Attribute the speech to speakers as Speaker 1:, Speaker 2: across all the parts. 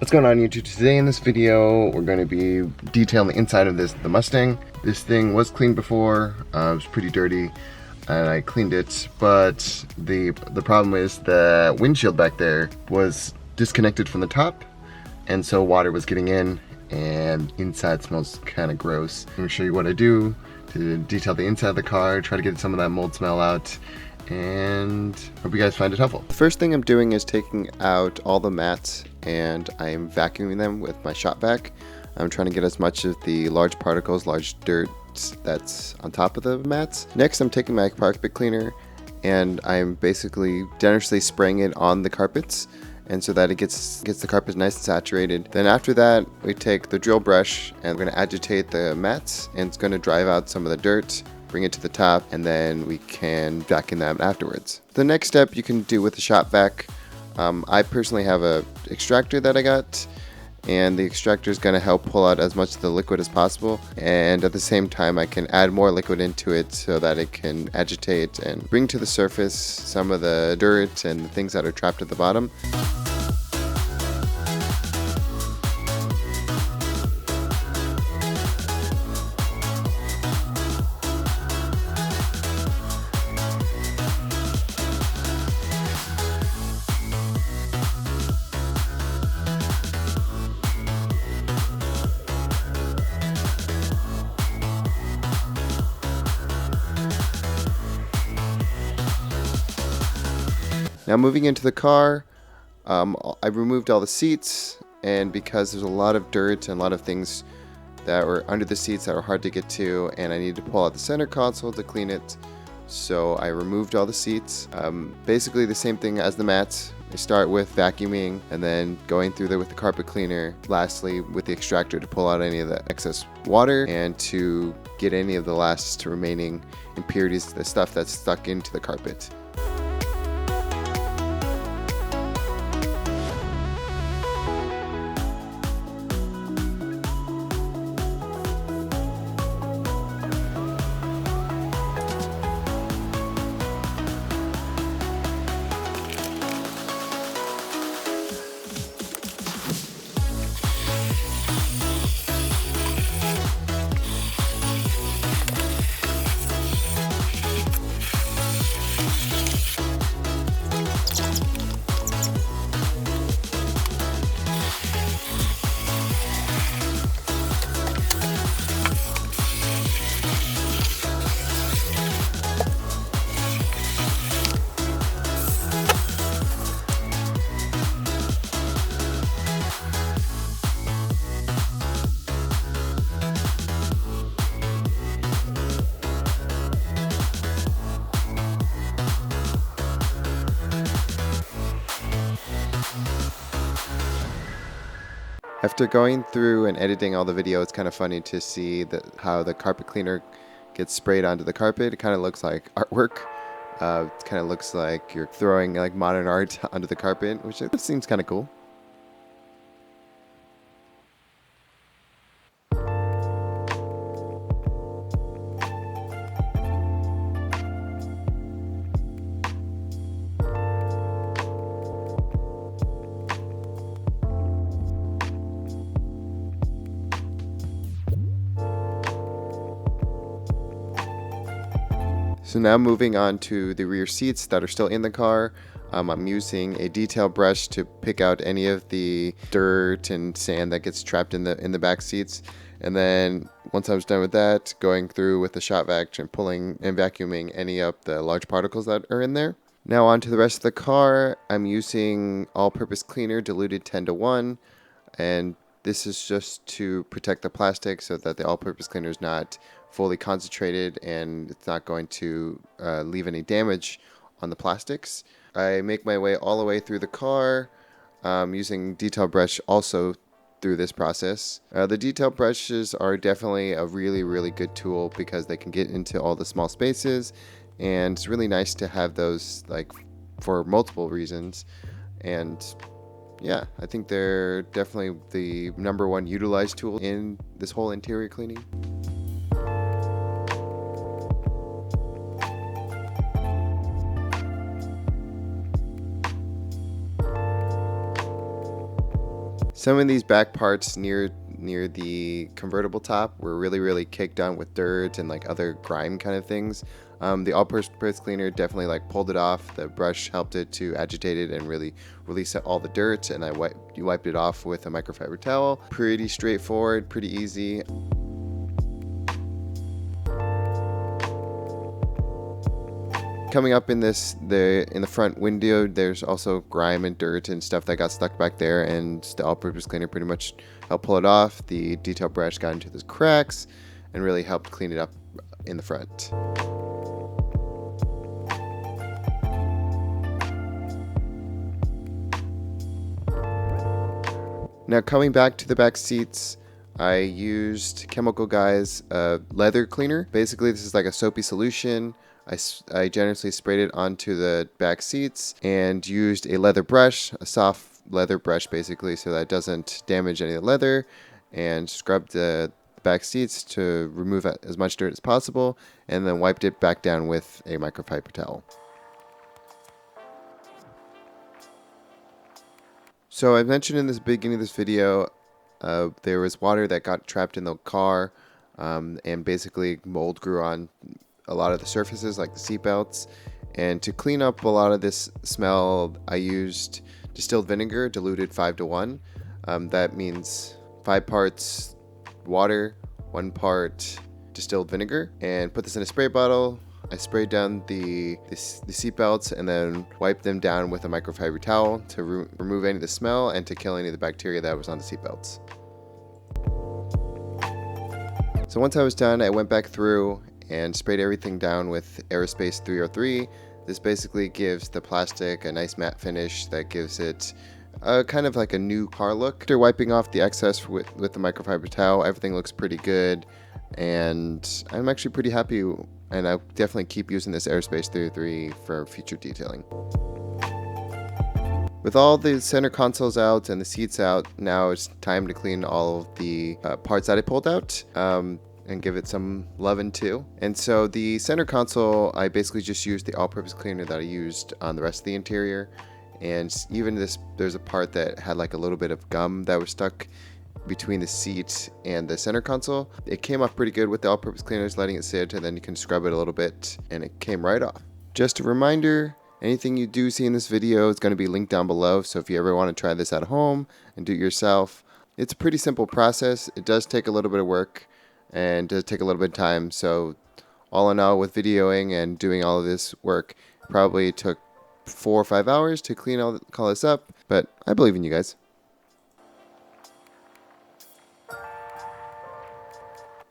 Speaker 1: What's going on YouTube? Today in this video we're going to be detailing the inside of the Mustang. This thing was cleaned before, it was pretty dirty and I cleaned it, but the problem is the windshield back there was disconnected from the top, and so water was getting in and inside smells kind of gross. I'm going to show you what I do to detail the inside of the car, try to get some of that mold smell out, and hope you guys find it helpful. The first thing I'm doing is taking out all the mats and I'm vacuuming them with my shop vac. I'm trying to get as much of the large particles, large dirt that's on top of the mats. Next, I'm taking my carpet cleaner and I'm basically generously spraying it on the carpets, and so that it gets the carpet nice and saturated. Then after that, we take the drill brush and we're going to agitate the mats, and it's going to drive out some of the dirt, bring it to the top, and then we can vacuum that afterwards. The next step you can do with the shop vac. I personally have a extractor that I got, and the extractor is going to help pull out as much of the liquid as possible, and at the same time I can add more liquid into it so that it can agitate and bring to the surface some of the dirt and the things that are trapped at the bottom. Now moving into the car, I removed all the seats, and because there's a lot of dirt and a lot of things that were under the seats that were hard to get to, and I needed to pull out the center console to clean it, so I removed all the seats. Basically the same thing as the mats. I start with vacuuming and then going through there with the carpet cleaner, lastly with the extractor to pull out any of the excess water and to get any of the last remaining impurities, the stuff that's stuck into the carpet. After going through and editing all the video, it's kind of funny to see how the carpet cleaner gets sprayed onto the carpet. It kind of looks like artwork. It kind of looks like you're throwing like modern art onto the carpet, which seems kind of cool. So now moving on to the rear seats that are still in the car, I'm using a detail brush to pick out any of the dirt and sand that gets trapped in the back seats. And then once I was done with that, going through with the shop vac and pulling and vacuuming any of the large particles that are in there. Now on to the rest of the car. I'm using all-purpose cleaner, diluted 10:1, and this is just to protect the plastic so that the all-purpose cleaner is not fully concentrated and it's not going to leave any damage on the plastics. I make my way all the way through the car using detail brush also through this process. The detail brushes are definitely a really good tool because they can get into all the small spaces, and it's really nice to have those like for multiple reasons. And yeah, I think they're definitely the #1 utilized tool in this whole interior cleaning. Some of these back parts near the convertible top were really caked on with dirt and like other grime kind of things. The all-purpose cleaner definitely like pulled it off. The brush helped it to agitate it and really release all the dirt, and I wiped it off with a microfiber towel. Pretty straightforward, pretty easy. Coming up in the front window, there's also grime and dirt and stuff that got stuck back there, and the all-purpose cleaner pretty much helped pull it off. The detail brush got into those cracks and really helped clean it up in the front. Now coming back to the back seats, I used Chemical Guy's leather cleaner. Basically, this is like a soapy solution. I generously sprayed it onto the back seats and used a leather brush, a soft leather brush basically, so that it doesn't damage any of the leather, and scrubbed the back seats to remove as much dirt as possible, and then wiped it back down with a microfiber towel. So I mentioned in the beginning of this video, there was water that got trapped in the car, and basically mold grew on a lot of the surfaces like the seat belts. And to clean up a lot of this smell, I used distilled vinegar diluted 5:1. That means 5 parts water, 1 part distilled vinegar, and put this in a spray bottle. I sprayed down the seat belts and then wiped them down with a microfiber towel to remove any of the smell and to kill any of the bacteria that was on the seat belts. So once I was done, I went back through and sprayed everything down with Aerospace 303. This basically gives the plastic a nice matte finish that gives it kind of like a new car look. After wiping off the excess with the microfiber towel, everything looks pretty good, and I'm actually pretty happy, and I'll definitely keep using this Aerospace 303 for future detailing. With all the center consoles out and the seats out, now it's time to clean all of the parts that I pulled out. And give it some loving too. And so the center console, I basically just used the all-purpose cleaner that I used on the rest of the interior. And even there's a part that had like a little bit of gum that was stuck between the seat and the center console. It came off pretty good with the all-purpose cleaner, just letting it sit, and then you can scrub it a little bit, and it came right off. Just a reminder, anything you do see in this video is going to be linked down below, so if you ever want to try this at home and do it yourself, it's a pretty simple process. It does take a little bit of work, and does take a little bit of time. So all in all, with videoing and doing all of this work, probably took 4 or 5 hours to clean all this up, but I believe in you guys.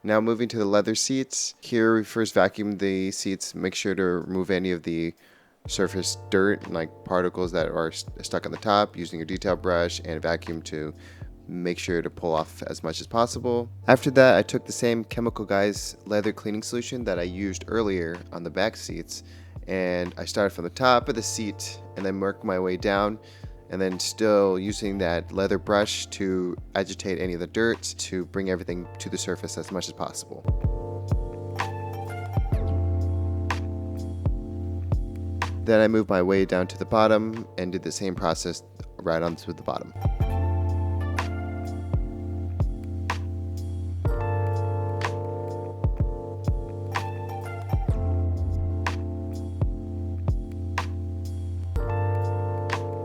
Speaker 1: Now moving to the leather seats. Here we first vacuum the seats, make sure to remove any of the surface dirt and like particles that are stuck on the top, using your detail brush and vacuum to make sure to pull off as much as possible. After that, I took the same Chemical Guy's leather cleaning solution that I used earlier on the back seats, and I started from the top of the seat and then worked my way down, and then still using that leather brush to agitate any of the dirt to bring everything to the surface as much as possible. Then I moved my way down to the bottom and did the same process right onto the bottom.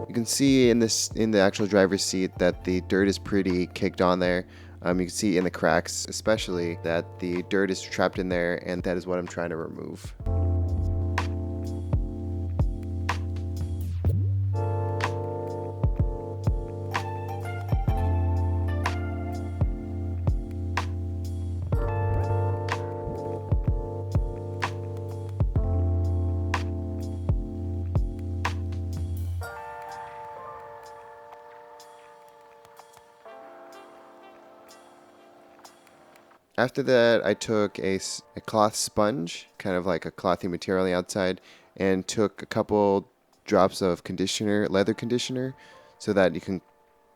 Speaker 1: You can see in the actual driver's seat that the dirt is pretty caked on there. You can see in the cracks especially that the dirt is trapped in there, and that is what I'm trying to remove. After that, I took a cloth sponge, kind of like a clothy material on the outside, and took a couple drops of conditioner, leather conditioner, so that you can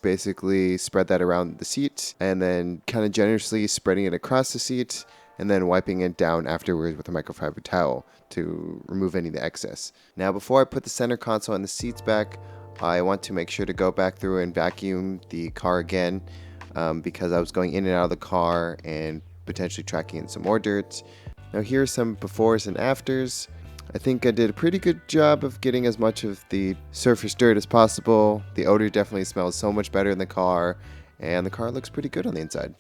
Speaker 1: basically spread that around the seat, and then kind of generously spreading it across the seat, and then wiping it down afterwards with a microfiber towel to remove any of the excess. Now, before I put the center console and the seats back,
Speaker 2: I want to make sure to go back through and vacuum the car again because I was going in and out of the car and potentially tracking in some more dirt. Now here are some befores and afters. I think I did a pretty good job of getting as much of the surface dirt as possible. The odor definitely smells so much better in the car, and the car looks pretty good on the inside.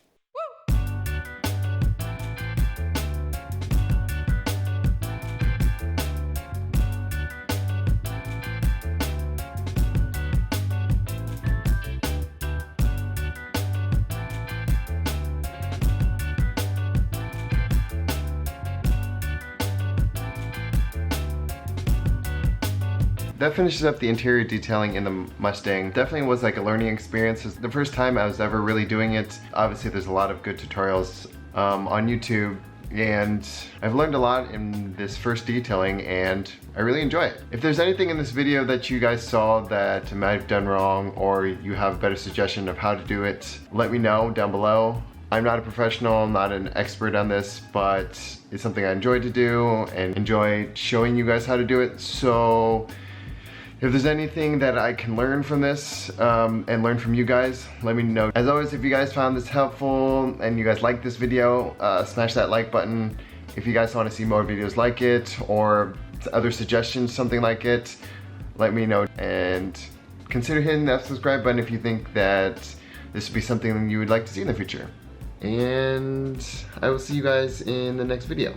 Speaker 1: That finishes up the interior detailing in the Mustang. Definitely was like a learning experience. It's the first time I was ever really doing it. Obviously there's a lot of good tutorials on YouTube, and I've learned a lot in this first detailing and I really enjoy it. If there's anything in this video that you guys saw that I might have done wrong, or you have a better suggestion of how to do it, let me know down below. I'm not a professional, I'm not an expert on this, but it's something I enjoy to do and enjoy showing you guys how to do it. So if there's anything that I can learn from this and learn from you guys, let me know. As always, if you guys found this helpful and you guys like this video, smash that like button. If you guys want to see more videos like it or other suggestions, something like it, let me know. And consider hitting that subscribe button if you think that this would be something you would like to see in the future. And I will see you guys in the next video.